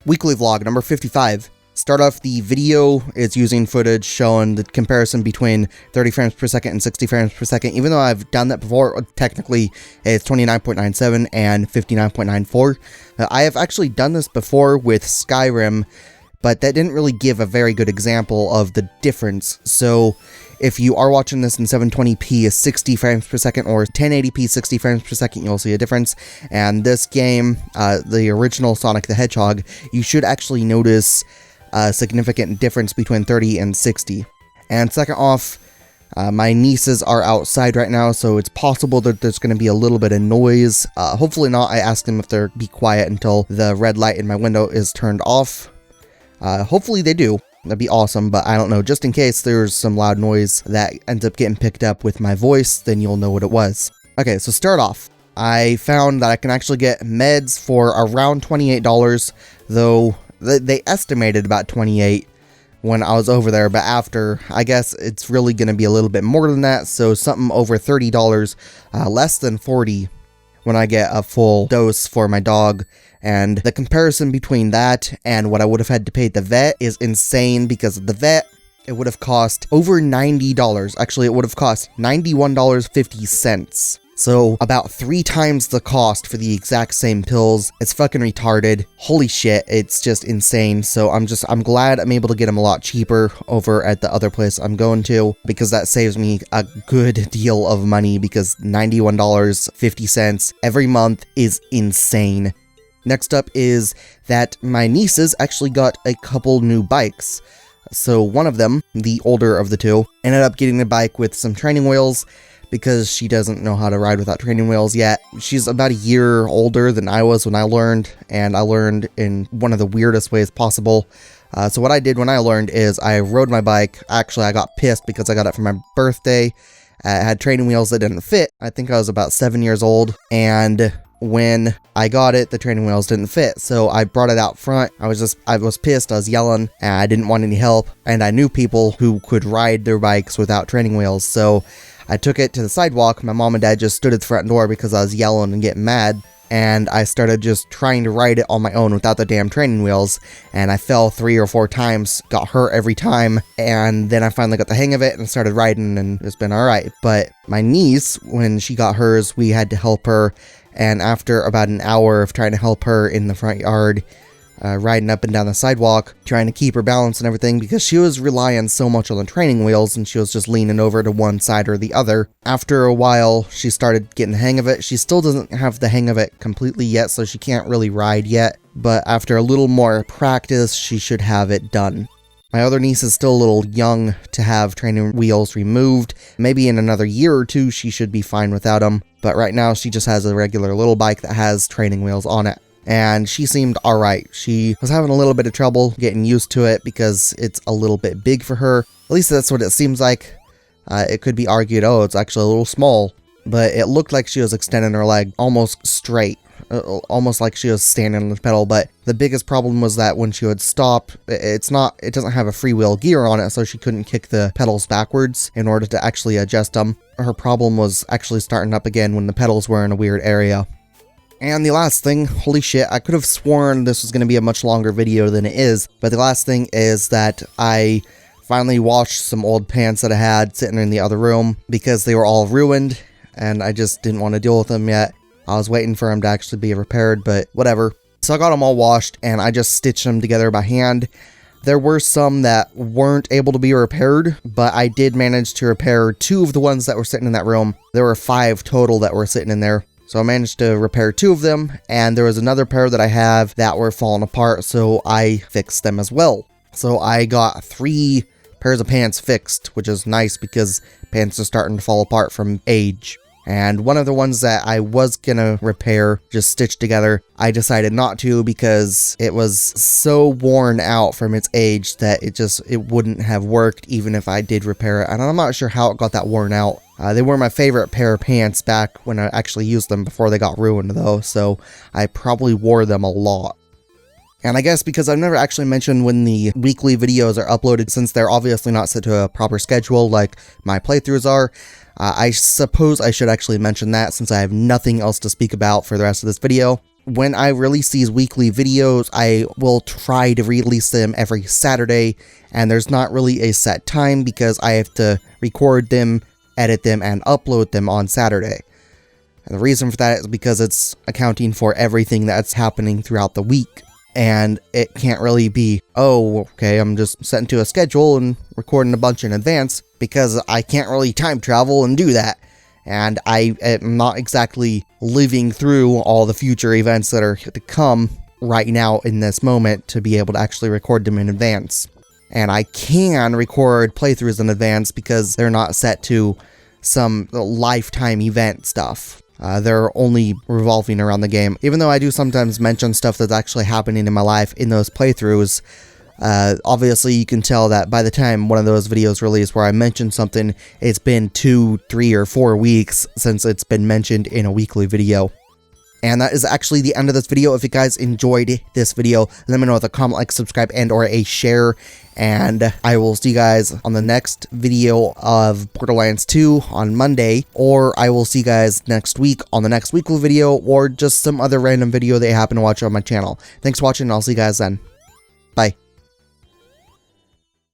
Weekly vlog number 55. Start off the video is using footage showing the comparison between 30 frames per second and 60 frames per second. Even though I've done that before, technically it's 29.97 and 59.94. I have actually done this before with Skyrim, but that didn't really give a very good example of the difference. So if you are watching this in 720p 60 frames per second or 1080p 60 frames per second, you'll see a difference. And this game, the original Sonic the Hedgehog, you should actually notice a significant difference between 30 and 60. And second off, my nieces are outside right now, so it's possible that there's going to be a little bit of noise. Hopefully not. I asked them if they're be quiet until the red light in my window is turned off. Hopefully they do. That'd be awesome, but I don't know. Just in case there's some loud noise that ends up getting picked up with my voice, then you'll know what it was. Okay, so start off. I found that I can actually get meds for around $28, though they estimated about 28 when I was over there, but after, I guess it's really going to be a little bit more than that, so something over $30, less than 40 when I get a full dose for my dog. And the comparison between that and what I would have had to pay the vet is insane, because the vet, it would have cost over $90. Actually, it would have cost $91.50. So about 3 times the cost for the exact same pills. It's fucking retarded. Holy shit, it's just insane. So I'm glad I'm able to get them a lot cheaper over at the other place I'm going to, because that saves me a good deal of money, because $91.50 every month is insane. Next up is that my nieces actually got a couple new bikes. So one of them, the older of the two, ended up getting a bike with some training wheels, because she doesn't know how to ride without training wheels yet. She's about a year older than I was when I learned, and I learned in one of the weirdest ways possible. So what I did when I learned is I rode my bike. Actually, I got pissed because I got it for my birthday. It had training wheels that didn't fit. I think I was about 7 years old, and when I got it, the training wheels didn't fit, so I brought it out front. I was pissed, I was yelling, and I didn't want any help, and I knew people who could ride their bikes without training wheels, so I took it to the sidewalk. My mom and dad just stood at the front door because I was yelling and getting mad, and I started just trying to ride it on my own without the damn training wheels, and I fell 3 or 4 times, got hurt every time, and then I finally got the hang of it and started riding, and it's been alright. But my niece, when she got hers, we had to help her, and after about an hour of trying to help her in the front yard, riding up and down the sidewalk, trying to keep her balance and everything, because she was relying so much on the training wheels, and she was just leaning over to one side or the other. After a while, she started getting the hang of it. She still doesn't have the hang of it completely yet, so she can't really ride yet, but after a little more practice, she should have it done. My other niece is still a little young to have training wheels removed. Maybe in another year or two, she should be fine without them, but right now she just has a regular little bike that has training wheels on it. And she seemed alright. She was having a little bit of trouble getting used to it because it's a little bit big for her. At least that's what it seems like. It could be argued, oh, it's actually a little small, but it looked like she was extending her leg almost straight, almost like she was standing on the pedal. But the biggest problem was that when she would stop, it doesn't have a freewheel gear on it, so she couldn't kick the pedals backwards in order to actually adjust them. Her problem was actually starting up again when the pedals were in a weird area. And the last thing, holy shit, I could have sworn this was going to be a much longer video than it is, but the last thing is that I finally washed some old pants that I had sitting in the other room because they were all ruined, and I just didn't want to deal with them yet. I was waiting for them to actually be repaired, but whatever. So I got them all washed, and I just stitched them together by hand. There were some that weren't able to be repaired, but I did manage to repair 2 of the ones that were sitting in that room. There were 5 total that were sitting in there. So I managed to repair 2 of them, and there was another pair that I have that were falling apart, so I fixed them as well. So I got 3 pairs of pants fixed, which is nice because pants are starting to fall apart from age. And one of the ones that I was gonna repair, just stitched together, I decided not to because it was so worn out from its age that it wouldn't have worked even if I did repair it. And I'm not sure how it got that worn out. They were my favorite pair of pants back when I actually used them before they got ruined though, so I probably wore them a lot. And I guess because I've never actually mentioned when the weekly videos are uploaded, since they're obviously not set to a proper schedule like my playthroughs are, I suppose I should actually mention that since I have nothing else to speak about for the rest of this video. when I release these weekly videos, I will try to release them every Saturday, and there's not really a set time because I have to record them, edit them, and upload them on Saturday. And the reason for that is because it's accounting for everything that's happening throughout the week. And it can't really be, oh, okay, I'm just setting to a schedule and recording a bunch in advance, because I can't really time travel and do that. And I am not exactly living through all the future events that are to come right now in this moment to be able to actually record them in advance. And I can record playthroughs in advance because they're not set to some lifetime event stuff. They're only revolving around the game. Even though I do sometimes mention stuff that's actually happening in my life in those playthroughs, obviously you can tell that by the time one of those videos release where I mention something, it's been 2, 3, or 4 weeks since it's been mentioned in a weekly video. And that is actually the end of this video. If you guys enjoyed this video, let me know with a comment, like, subscribe, and or a share. And I will see you guys on the next video of Borderlands 2 on Monday, or I will see you guys next week on the next weekly video, or just some other random video that you happen to watch on my channel. Thanks for watching, and I'll see you guys then. Bye.